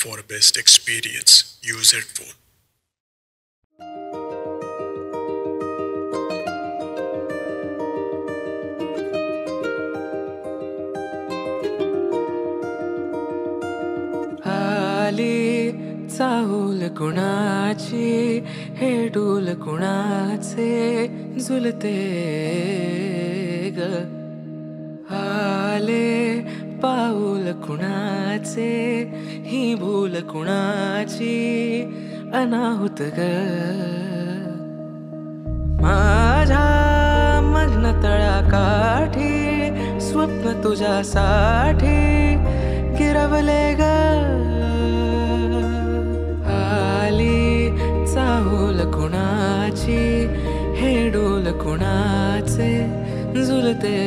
For best experience, use headphone. आली चाहूल कुणाची हे डूल कुणाचे झुलते ग आले पाऊल कुणाचे ही भूल कुणाची अनाहुत ग माझ्या मग्न तळाकाठी स्वप्न तुझ्यासाठी गिरवले ग आली चाहूल कुणाची हे डोल कुणाचे झुलते